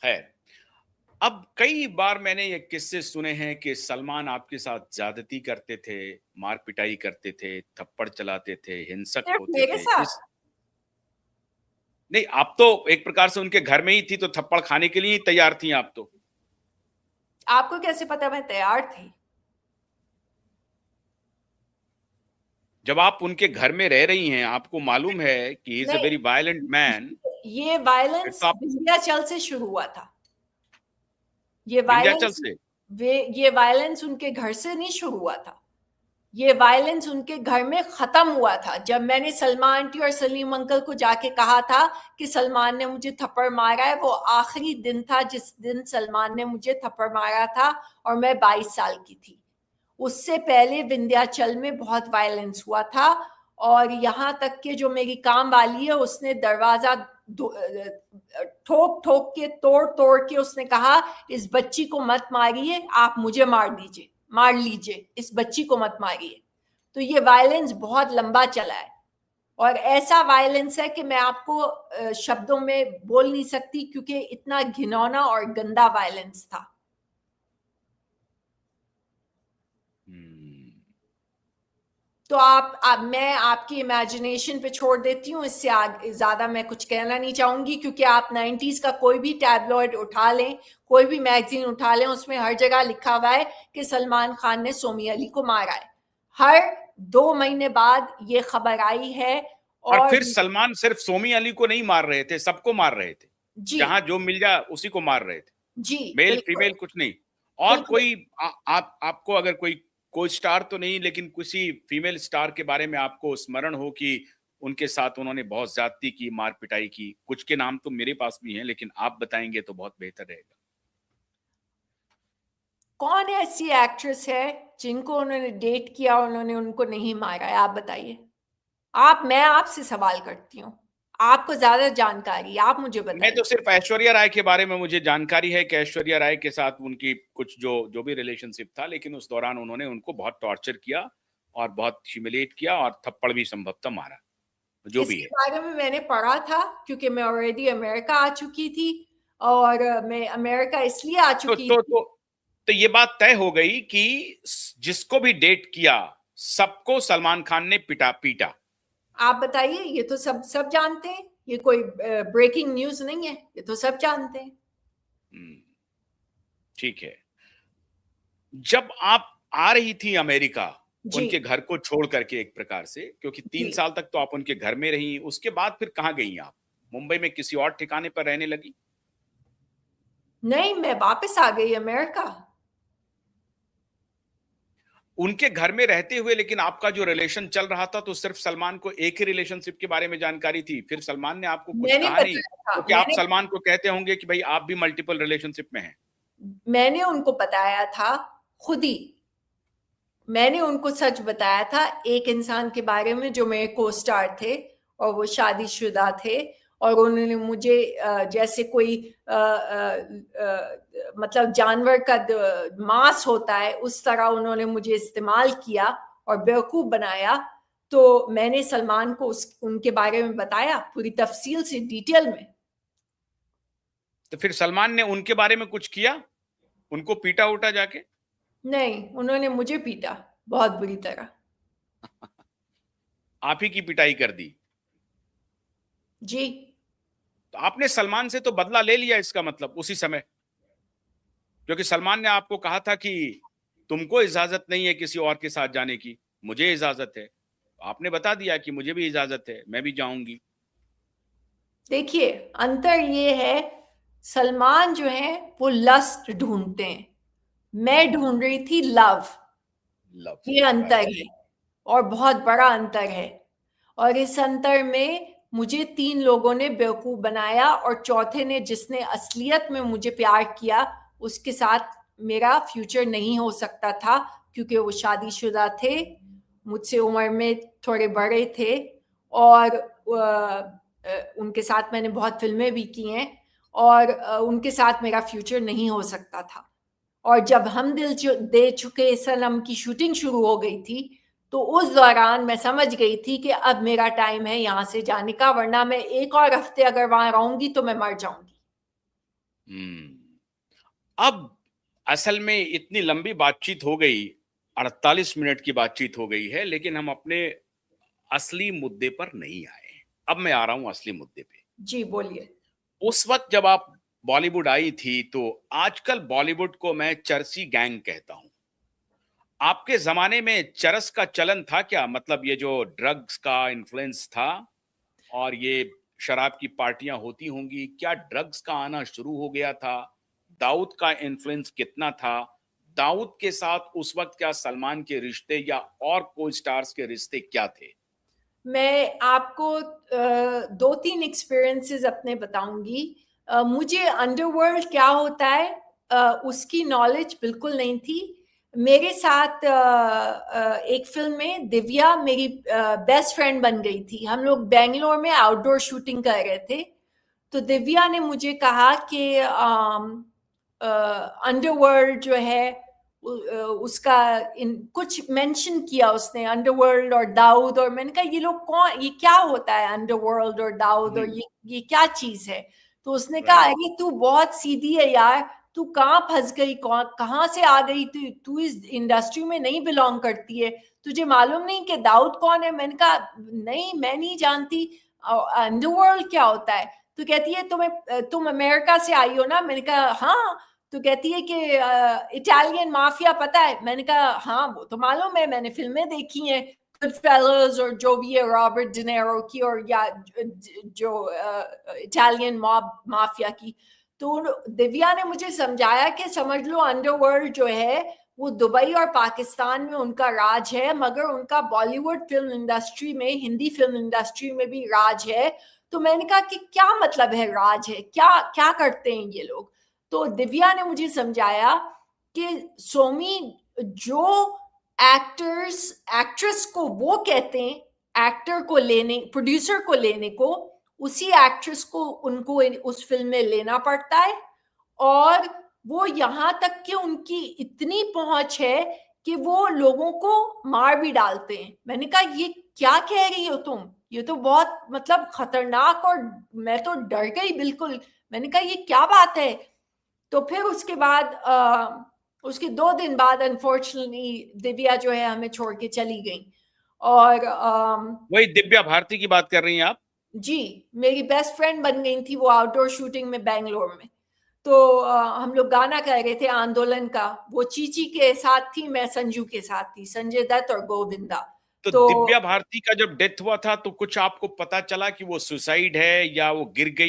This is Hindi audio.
खैर, अब कई बार मैंने ये किस्से सुने हैं कि सलमान आपके साथ ज़्यादती करते थे, मार-पिटाई करते थे, थप्पड़ चलाते थे, हिंसक सिर्फ होते मेरे थे। साथ? इस नहीं, आप तो एक प्रकार से उनके घर में ही थी, तो थप्पड़ खाने के लिए ही तैयार थी आप तो। आपको कैसे पता मैं तैयार थी? जब आप उनके घर में रह रही हैं, आपको मालूम है कि ही इज़ अ नहीं, वेरी वायलेंट मैन, ये फिर वायलेंस तो आप विंध्याचल से शुरू हुआ था। ये विंध्याचल वायलेंस से ये वायलेंस उनके घर से नहीं शुरू हुआ था। ये वायलेंस उनके घर में खत्म हुआ था जब मैंने सलमा आंटी और सलीम अंकल को जाके कहा था कि सलमान ने मुझे थप्पड़ मारा है। वो आखिरी दिन था जिस दिन सलमान ने मुझे थप्पड़ मारा था और मैं 22 साल की थी। उससे पहले विंध्याचल में बहुत वायलेंस हुआ था और यहाँ तक कि जो मेरी काम वाली है उसने दरवाजा ठोक ठोक के तोड़ तोड़ के उसने कहा इस बच्ची को मत मारिए, आप मुझे मार लीजिए, इस बच्ची को मत मारिए। तो ये वायलेंस बहुत लंबा चला है और ऐसा वायलेंस है कि मैं आपको शब्दों में बोल नहीं सकती क्योंकि इतना घिनौना और गंदा वायलेंस था। तो मैं आपकी इमेजिनेशन पे छोड़ देती हूँ, इससे आगे ज्यादा मैं कुछ कहना नहीं चाहूंगी क्योंकि आप 90s का कोई भी टैबलॉइड उठा लें, कोई भी मैगजीन उठा लें, उसमें हर जगह लिखा हुआ है कि सलमान खान ने सोमी अली को मारा है। हर 2 महीने बाद ये खबर आई है। और और फिर सलमान सिर्फ सोमी अली को नहीं मार रहे थे, सबको मार रहे थे। जी जहां जो मिल जाए उसी को मार रहे थे। जी मेल बिल्कुल फीमेल कुछ नहीं। और बिल्कुल। कोई आप आपको अगर कोई कोई स्टार तो नहीं, लेकिन किसी फीमेल स्टार के बारे में आपको स्मरण हो कि उनके साथ उन्होंने बहुत ज्यादती की, मार पिटाई की? कुछ के नाम तो मेरे पास भी हैं, लेकिन आप बताएंगे तो बहुत बेहतर रहेगा। कौन ऐसी एक्ट्रेस है जिनको उन्होंने डेट किया और उन्होंने उनको नहीं मारा है? आप बताइए। मैं आपसे सवाल करती हूँ, आपको ज्यादा जानकारी, आप मुझे मैं बताइए। तो सिर्फ ऐश्वर्या राय के बारे में मुझे जानकारी है कि ऐश्वर्या राय के साथ उनकी कुछ जो जो भी रिलेशनशिप था, लेकिन उस दौरान उन्होंने उनको बहुत टॉर्चर किया और बहुत ह्यूमिलेट किया और थप्पड़ भी संभवतः मारा, जो भी इसके है। बारे में मैंने पढ़ा था क्योंकि मैं ऑलरेडी अमेरिका आ चुकी थी और मैं अमेरिका इसलिए आ तो चुकी तो थी। तो तो ये बात तय हो गई कि जिसको भी डेट किया, सबको सलमान खान ने पिटा पीटा। आप बताइए, ये तो सब सब जानते हैं, ये कोई ब्रेकिंग न्यूज नहीं है, ये तो सब जानते हैं। हम्म, ठीक है। जब आप आ रही थी अमेरिका, जी उनके घर को छोड़ करके एक प्रकार से, क्योंकि जी 3 साल तक तो आप उनके घर में रही, उसके बाद फिर कहाँ गई आप? मुंबई में किसी और ठिकाने पर रहने लगी? नहीं, मैं वापस आ गई अमेरिका। उनके घर में रहते हुए लेकिन आपका जो रिलेशन चल रहा था, तो सिर्फ सलमान को एक ही रिलेशनशिप के बारे में जानकारी थी, फिर सलमान ने आपको कुछ मैंने कहा नहीं? बताया था, तो क्या आप सलमान को कहते होंगे कि भाई आप भी मल्टीपल रिलेशनशिप में हैं? मैंने उनको बताया था खुद ही। मैंने उनको सच बताया था एक इंसान के बारे में जो मेरे को स्टार थे और वो शादीशुदा थे और उन्होंने मुझे जैसे कोई मतलब जानवर का मांस होता है उस तरह उन्होंने मुझे इस्तेमाल किया और बेवकूफ बनाया। तो मैंने सलमान को उनके बारे में बताया पूरी तफसील से, डिटेल में। तो फिर सलमान ने उनके बारे में कुछ किया? उनको पीटा उटा जाके? नहीं, उन्होंने मुझे पीटा बहुत बुरी तरह। आप ही की पिटाई कर दी? जी तो आपने सलमान से तो बदला ले लिया इसका मतलब उसी समय, क्योंकि सलमान ने आपको कहा था कि तुमको इजाजत नहीं है किसी और के साथ जाने की, मुझे इजाजत है। तो आपने बता दिया कि मुझे भी इजाजत है, मैं भी जाऊंगी। देखिए, अंतर ये है, सलमान जो है वो लस्ट ढूंढते हैं, मैं ढूंढ रही थी लव। लव। ये अंतर राइट। है और बहुत बड़ा अंतर है। और इस अंतर में मुझे 3 लोगों ने बेवकूफ बनाया और चौथे ने, जिसने असलियत में मुझे प्यार किया, उसके साथ मेरा फ्यूचर नहीं हो सकता था क्योंकि वो शादीशुदा थे, मुझसे उम्र में थोड़े बड़े थे और उनके साथ मैंने बहुत फिल्में भी की हैं और उनके साथ मेरा फ्यूचर नहीं हो सकता था। और जब हम दिल दे चुके सनम की शूटिंग शुरू हो गई थी तो उस दौरान मैं समझ गई थी कि अब मेरा टाइम है यहाँ से जाने का, वरना मैं एक और हफ्ते अगर वहां रहूंगी तो मैं मर जाऊंगी। अब असल में इतनी लंबी बातचीत हो गई, 48 मिनट की बातचीत हो गई है, लेकिन हम अपने असली मुद्दे पर नहीं आए। अब मैं आ रहा हूं असली मुद्दे पे। जी बोलिए। उस वक्त जब आप बॉलीवुड आई थी, तो आजकल बॉलीवुड को मैं चरसी गैंग कहता हूं। आपके जमाने में चरस का चलन था क्या? मतलब ये जो ड्रग्स का इन्फ्लुएंस था और ये शराब की पार्टियां होती होंगी, क्या ड्रग्स का आना शुरू हो गया था? दाऊद का इन्फ्लुएंस कितना था? दाऊद के साथ उस वक्त क्या सलमान के रिश्ते या और को स्टार्स के रिश्ते क्या थे? मैं आपको 2-3 एक्सपीरियंसेस अपने बताऊंगी। मुझे अंडरवर्ल्ड क्या होता है उसकी नॉलेज बिल्कुल नहीं थी। मेरे साथ एक फिल्म में दिव्या मेरी बेस्ट फ्रेंड बन गई थी। हम लोग बेंगलोर में आउटडोर शूटिंग कर रहे थे, तो दिव्या ने मुझे कहा कि अंडरवर्ल्ड जो है उसका कुछ मेंशन किया उसने, अंडरवर्ल्ड और दाऊद, और मैंने कहा ये लोग कौन, ये क्या होता है अंडरवर्ल्ड और दाऊद, और ये क्या चीज है? तो उसने कहा राइट। अरे तू बहुत सीधी है यार, तू कहाँ फंस गई, कहाँ से आ गई, तू इस इंडस्ट्री में नहीं बिलोंग करती है, तुझे मालूम नहीं कि दाऊद कौन है? मैंने कहा नहीं, मैं नहीं जानती, अंडरवर्ल्ड क्या होता है? तो कहती है तुम अमेरिका से आई हो ना? मैंने कहा हाँ। तो कहती है कि इटालियन माफिया पता है? मैंने कहा हाँ वो तो मालूम है, मैंने फिल्में देखी हैं, गुडफेलोज और जो भी है रॉबर्ट डिनेरो की, और या जो इटालियन मॉब माफिया की। तो दिव्या ने मुझे समझाया कि समझ लो अंडरवर्ल्ड जो है वो दुबई और पाकिस्तान में उनका राज है, मगर उनका बॉलीवुड फिल्म इंडस्ट्री में, हिंदी फिल्म इंडस्ट्री में भी राज है। तो मैंने कहा कि क्या मतलब है राज है, क्या क्या करते हैं ये लोग? तो दिव्या ने मुझे समझाया कि सोमी, जो एक्टर्स एक्ट्रेस को वो कहते हैं एक्टर को लेने, प्रोड्यूसर को लेने को, उसी एक्ट्रेस को उनको उस फिल्म में लेना पड़ता है, और वो यहाँ तक कि उनकी इतनी पहुंच है कि वो लोगों को मार भी डालते हैं। मैंने कहा ये क्या कह रही हो तुम, ये तो बहुत मतलब खतरनाक, और मैं तो डर गई बिल्कुल। मैंने कहा ये क्या बात है? तो फिर उसके बाद उसके 2 दिन बाद अनफॉर्चुनेटली दिव्या जो है हमें छोड़ के चली गई। और वही दिव्या भारती की बात कर रही हैं आप? जी, मेरी बेस्ट फ्रेंड बन गई थी वो आउटडोर शूटिंग में बेंगलोर में। तो हम लोग गाना गा रहे थे आंदोलन का, वो चीची के साथ थी, मैं संजू के साथ थी, संजय दत्त और गोविंदा। तो तो दिव्या भारती का जब डेथ हुआ था, तो कुछ आपको पता चला कि वो सुसाइड है या वो गिर गई